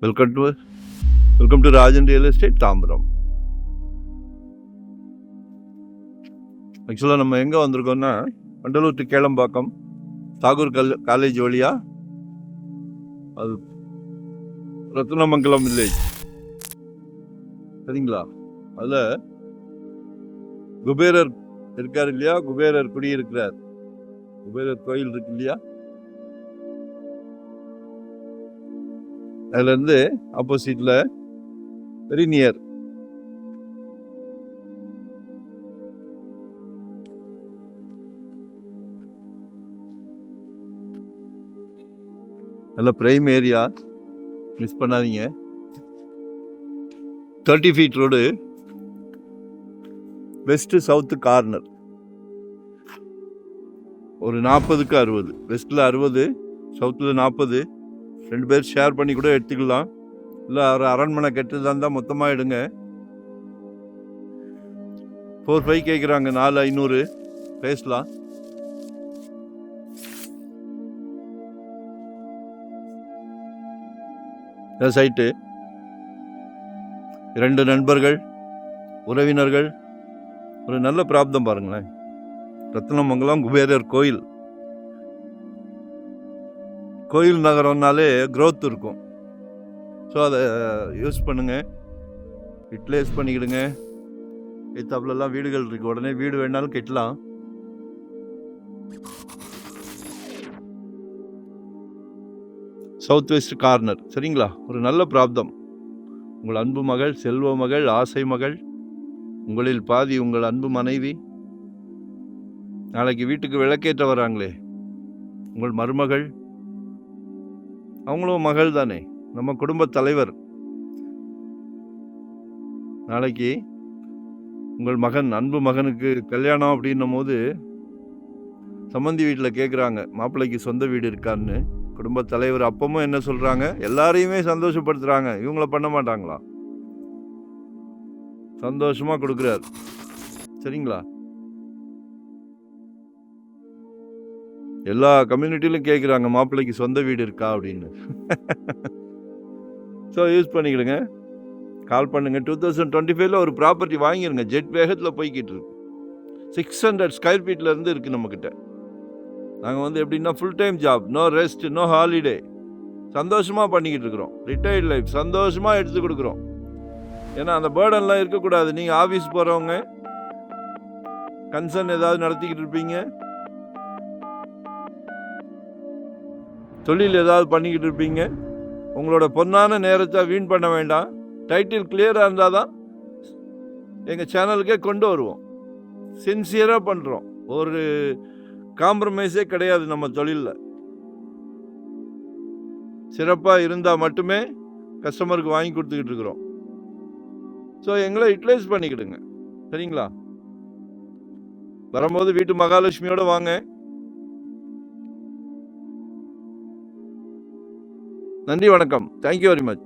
Welcome to Rajan real estate Tambaram. ஆக்சுவலாக நம்ம எங்கே வந்திருக்கோம்னா, வண்டலூர் டு கேளம்பாக்கம் தாகூர் காலேஜ் வழியா அது ரத்னமங்கலம் வில்லேஜ், சரிங்களா? அதில் குபேரர் இருக்கார் இல்லையா, குபேரர் குடியிருக்கிறார், குபேரர் கோயில் இருக்கு இல்லையா, அதுலேருந்து ஆப்போசிட்டில் வெரி நியர் நல்ல பிரைம் ஏரியா, மிஸ் பண்ணாதீங்க. 30 feet road, west south corner. ஒரு 40க்கு 60, வெஸ்ட்டில் 60, சவுத்தில் 40. 2 பேர் ஷேர் பண்ணி கூட எடுத்துக்கலாம். இல்லை ஒரு அரண்மனை கெட்டதாக இருந்தால் மொத்தமாக எடுங்க. 4.5 கேட்குறாங்க, 4,500 பேசலாம். சைட்டு 2 நண்பர்கள், உறவினர்கள், ஒரு நல்ல பிராப்தம் பாருங்களேன். ரத்னமங்கலம் குபேரர் கோயில், கோயில் நகரம்னாலே க்ரோத் இருக்கும். ஸோ அதை யூஸ் பண்ணுங்கள், யூட்டிலைஸ் பண்ணிக்கிடுங்க. எத்தாப்புலலாம் வீடுகள் இருக்குது, உடனே வீடு வேணாலும் கட்டலாம். சவுத் வெஸ்ட் கார்னர், சரிங்களா? ஒரு நல்ல பிராப்தம். உங்கள் அன்பு மகள், செல்வ மகள், ஆசை மகள், உங்களில் பாதி உங்கள் அன்பு மனைவி, நாளைக்கு வீட்டுக்கு விளக்கேற்ற வராங்களே உங்கள் மருமகள், அவங்களும் மகள் தானே, நம்ம குடும்ப தலைவர். நாளைக்கு உங்கள் மகன், அன்பு மகனுக்கு கல்யாணம் அப்படின்னும் போது சம்மந்தி வீட்டில் கேட்குறாங்க, மாப்பிள்ளைக்கு சொந்த வீடு இருக்கான்னு. குடும்ப தலைவர் அப்பவும் என்ன சொல்கிறாங்க, எல்லாரையுமே சந்தோஷப்படுத்துகிறாங்க. இவங்கள பண்ண மாட்டாங்களா? சந்தோஷமாக கொடுக்குறாரு, சரிங்களா? எல்லா கம்யூனிட்டியிலும் கேட்குறாங்க, மாப்பிள்ளைக்கு சொந்த வீடு இருக்கா அப்படின்னு. ஸோ யூஸ் பண்ணிக்கிடுங்க, கால் பண்ணுங்க. 2025 ஒரு ப்ராப்பர்ட்டி வாங்கிடுங்க, ஜெட் வேகத்தில் போய்கிட்டு இருக்கு. 600 ஸ்கொயர் ஃபீட்லேருந்து இருக்குது நம்மக்கிட்ட. நாங்கள் எப்படின்னா full time job, no rest, no holiday, சந்தோஷமாக பண்ணிக்கிட்டு இருக்கிறோம். ரிட்டையர்ட் லைஃப் சந்தோஷமாக எடுத்து கொடுக்குறோம். ஏன்னா அந்த பேர்டன்லாம் இருக்கக்கூடாது. நீங்கள் ஆஃபீஸ் போகிறவங்க கன்சர்ன் ஏதாவது நடத்திக்கிட்டு இருப்பீங்க, தொழில் ஏதாவது பண்ணிக்கிட்டு இருப்பீங்க. உங்களோட பொன்னான நேரத்தை வீண் பண்ண வேண்டாம். டைட்டில் கிளியராக இருந்தால் தான் எங்கள் சேனலுக்கே கொண்டு வருவோம். சின்சியராக பண்ணுறோம், ஒரு காம்ப்ரமைஸே கிடையாது நம்ம தொழிலில். சிறப்பாக இருந்தால் மட்டுமே கஸ்டமருக்கு வாங்கி கொடுத்துக்கிட்டு இருக்கிறோம். ஸோ எங்களை யூட்டிலைஸ் பண்ணிக்கிடுங்க, சரிங்களா? வரும்போது வீட்டு மகாலட்சுமியோடு வாங்க. நன்றி, வணக்கம். Thank you very much.